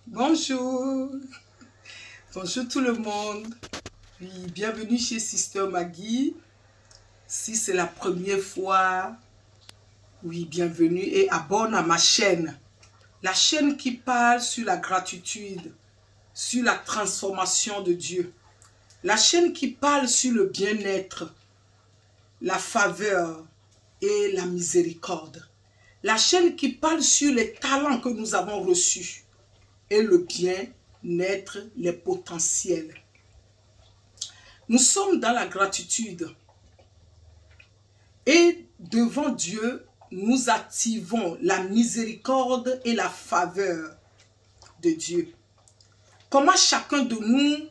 Bonjour, bonjour tout le monde. Oui, bienvenue chez Sister Maggie. Si c'est la première fois, oui, bienvenue et abonne à ma chaîne. La chaîne qui parle sur la gratitude, sur la transformation de Dieu. La chaîne qui parle sur le bien-être, la faveur et la miséricorde. La chaîne qui parle sur les talents que nous avons reçus et le bien-être, les potentiels. Nous sommes dans la gratitude et devant Dieu, nous activons la miséricorde et la faveur de Dieu. Comment chacun de nous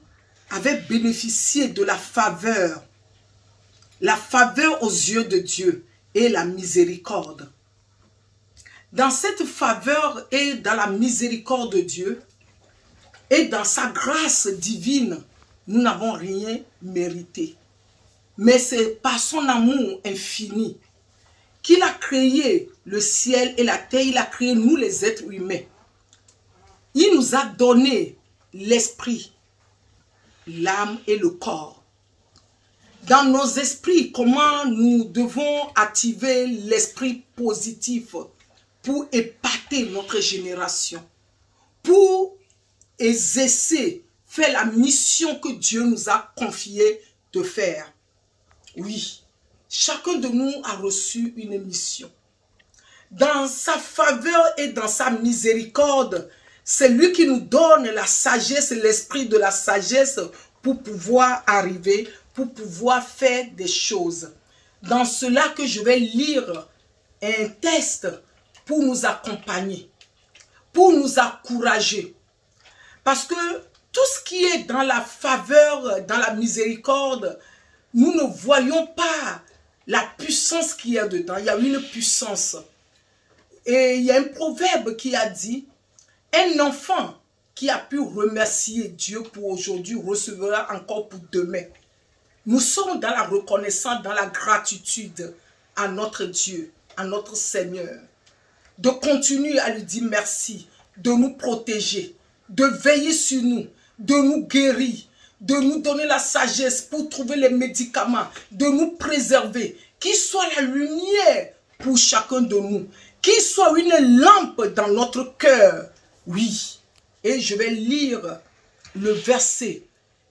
avait bénéficié de la faveur aux yeux de Dieu et la miséricorde. Dans cette faveur et dans la miséricorde de Dieu et dans sa grâce divine, nous n'avons rien mérité. Mais c'est par son amour infini qu'il a créé le ciel et la terre, il a créé nous les êtres humains. Il nous a donné l'esprit, l'âme et le corps. Dans nos esprits, comment nous devons activer l'esprit positif pour épater notre génération, pour exercer, faire la mission que Dieu nous a confiée de faire. Oui, chacun de nous a reçu une mission. Dans sa faveur et dans sa miséricorde, c'est lui qui nous donne la sagesse, l'esprit de la sagesse pour pouvoir arriver, pour pouvoir faire des choses. Dans cela que je vais lire un texte pour nous accompagner, pour nous encourager. Parce que tout ce qui est dans la faveur, dans la miséricorde, nous ne voyons pas la puissance qu'il y a dedans. Il y a une puissance. Et il y a un proverbe qui a dit, un enfant qui a pu remercier Dieu pour aujourd'hui recevra encore pour demain. Nous sommes dans la reconnaissance, dans la gratitude à notre Dieu, à notre Seigneur. De continuer à lui dire merci, de nous protéger, de veiller sur nous, de nous guérir, de nous donner la sagesse pour trouver les médicaments, de nous préserver, qu'il soit la lumière pour chacun de nous, qu'il soit une lampe dans notre cœur. Oui, et je vais lire le verset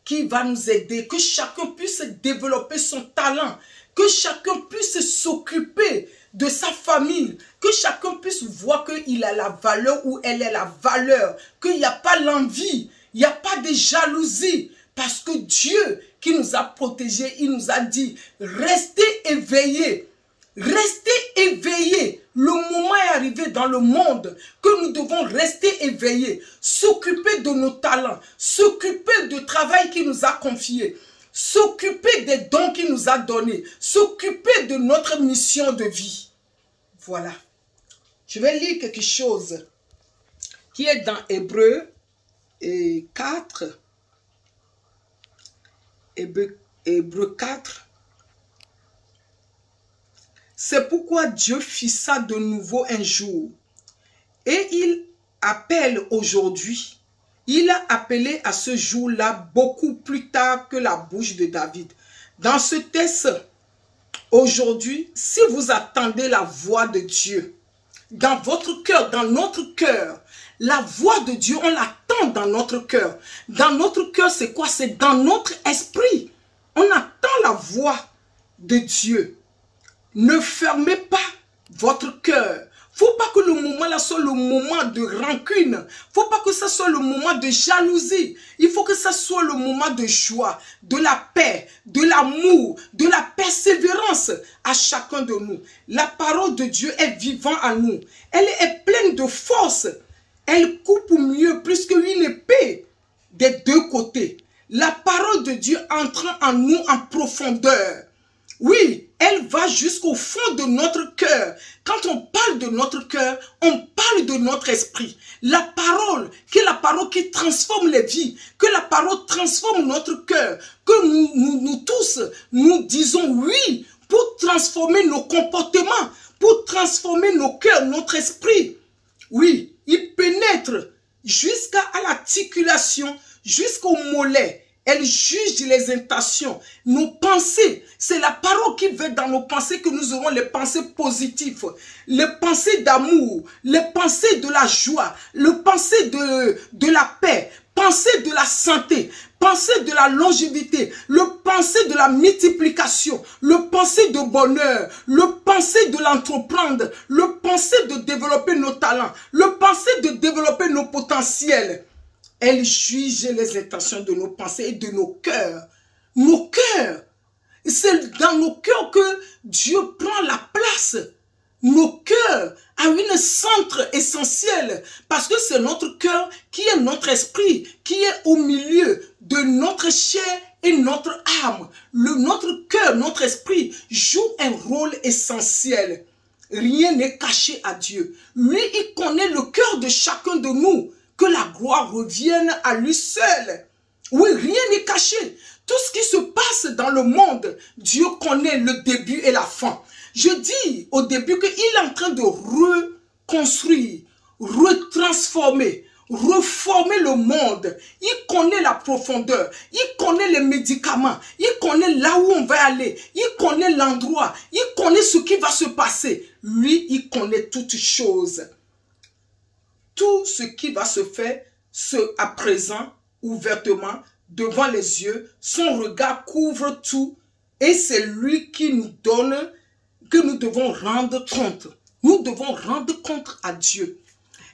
qui va nous aider, que chacun puisse développer son talent, que chacun puisse s'occuper de sa famille, que chacun puisse voir qu'il a la valeur ou elle a la valeur, qu'il n'y a pas l'envie, il n'y a pas de jalousie, parce que Dieu qui nous a protégés, il nous a dit, restez éveillés, restez éveillés. Le moment est arrivé dans le monde que nous devons rester éveillés, s'occuper de nos talents, s'occuper du travail qu'il nous a confié, s'occuper des dons qu'il nous a donnés, s'occuper de notre mission de vie. Voilà. Je vais lire quelque chose qui est dans Hébreux 4. Hébreux 4. C'est pourquoi Dieu fit ça de nouveau un jour. Et il appelle aujourd'hui. Il a appelé à ce jour-là beaucoup plus tard que la bouche de David. Dans ce texte, aujourd'hui, si vous attendez la voix de Dieu, dans votre cœur, dans notre cœur, la voix de Dieu, on l'attend dans notre cœur. Dans notre cœur, c'est quoi? C'est dans notre esprit. On attend la voix de Dieu. Ne fermez pas votre cœur. Faut pas que le moment là soit le moment de rancune. Faut pas que ça soit le moment de jalousie. Il faut que ça soit le moment de joie, de la paix, de l'amour, de la persévérance à chacun de nous. La parole de Dieu est vivante en nous. Elle est pleine de force. Elle coupe mieux plus qu'une épée des deux côtés. La parole de Dieu entre en nous en profondeur. Oui, elle va jusqu'au fond de notre cœur. Quand on parle de notre cœur, on parle de notre esprit. La parole, qui est la parole qui transforme les vies, que la parole transforme notre cœur, que nous tous, nous disons oui pour transformer nos comportements, pour transformer nos cœurs, notre esprit. Oui, il pénètre jusqu'à l'articulation, jusqu'au mollet. Elle juge les intentions, nos pensées. C'est la parole qui veut dans nos pensées que nous aurons les pensées positives, les pensées d'amour, les pensées de la joie, les pensées de la paix, pensées de la santé, pensées de la longévité, le pensée de la multiplication, le pensée de bonheur, le pensée de l'entreprendre, le pensée de développer nos talents, le pensée de développer nos potentiels. Elle juge les intentions de nos pensées et de nos cœurs. Nos cœurs. C'est dans nos cœurs que Dieu prend la place. Nos cœurs ont un centre essentiel parce que c'est notre cœur qui est notre esprit, qui est au milieu de notre chair et notre âme. Notre cœur, notre esprit joue un rôle essentiel. Rien n'est caché à Dieu. Lui, il connaît le cœur de chacun de nous. Que la gloire revienne à lui seul. Oui, rien n'est caché. Tout ce qui se passe dans le monde, Dieu connaît le début et la fin. Je dis au début qu'il est en train de reconstruire, retransformer, reformer le monde. Il connaît la profondeur, il connaît les médicaments, il connaît là où on va aller, il connaît l'endroit, il connaît ce qui va se passer. Lui, il connaît toutes choses. Tout ce qui va se faire à présent, ouvertement, devant les yeux, son regard couvre tout et c'est lui qui nous donne, que nous devons rendre compte. Nous devons rendre compte à Dieu.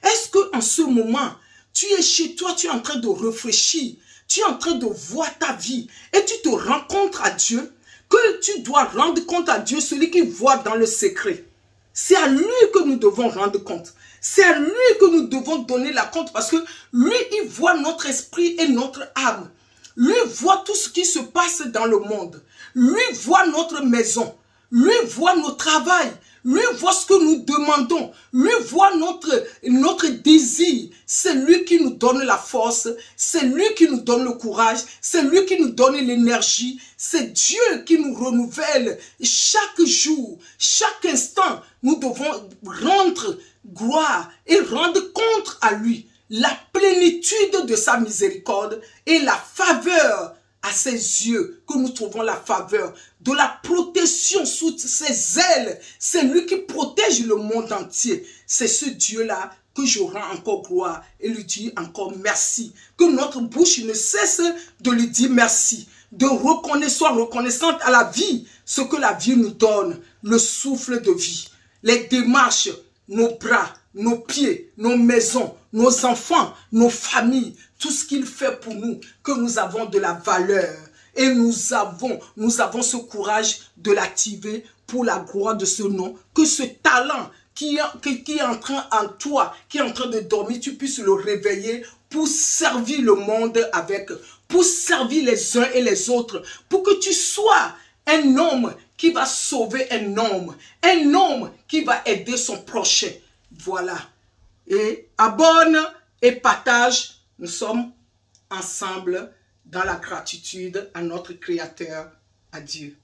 Est-ce qu'en ce moment, tu es chez toi, tu es en train de réfléchir, tu es en train de voir ta vie et tu te rends compte à Dieu, que tu dois rendre compte à Dieu, celui qui voit dans le secret. C'est à lui que nous devons rendre compte. C'est à lui que nous devons donner la compte parce que lui, il voit notre esprit et notre âme. Lui voit tout ce qui se passe dans le monde. Lui voit notre maison. Lui voit nos travails. Lui voit ce que nous demandons. Lui voit notre désir. C'est lui qui nous donne la force. C'est lui qui nous donne le courage. C'est lui qui nous donne l'énergie. C'est Dieu qui nous renouvelle chaque jour, chaque instant. Nous devons rendre gloire et rendre compte à lui la plénitude de sa miséricorde et la faveur à ses yeux, que nous trouvons la faveur de la protection sous ses ailes. C'est lui qui protège le monde entier. C'est ce Dieu-là que je rends encore gloire et lui dis encore merci. Que notre bouche ne cesse de lui dire merci. De reconnaître, soit reconnaissante à la vie, ce que la vie nous donne, le souffle de vie, les démarches, nos bras, nos pieds, nos maisons, nos enfants, nos familles, tout ce qu'il fait pour nous, que nous avons de la valeur. Et nous avons ce courage de l'activer pour la gloire de ce nom. Que ce talent qui est en train en toi, qui est en train de dormir, tu puisses le réveiller pour servir le monde avec, pour servir les uns et les autres, pour que tu sois un homme qui va sauver un homme qui va aider son prochain. Voilà. Et abonne et partage. Nous sommes ensemble dans la gratitude à notre Créateur, à Dieu.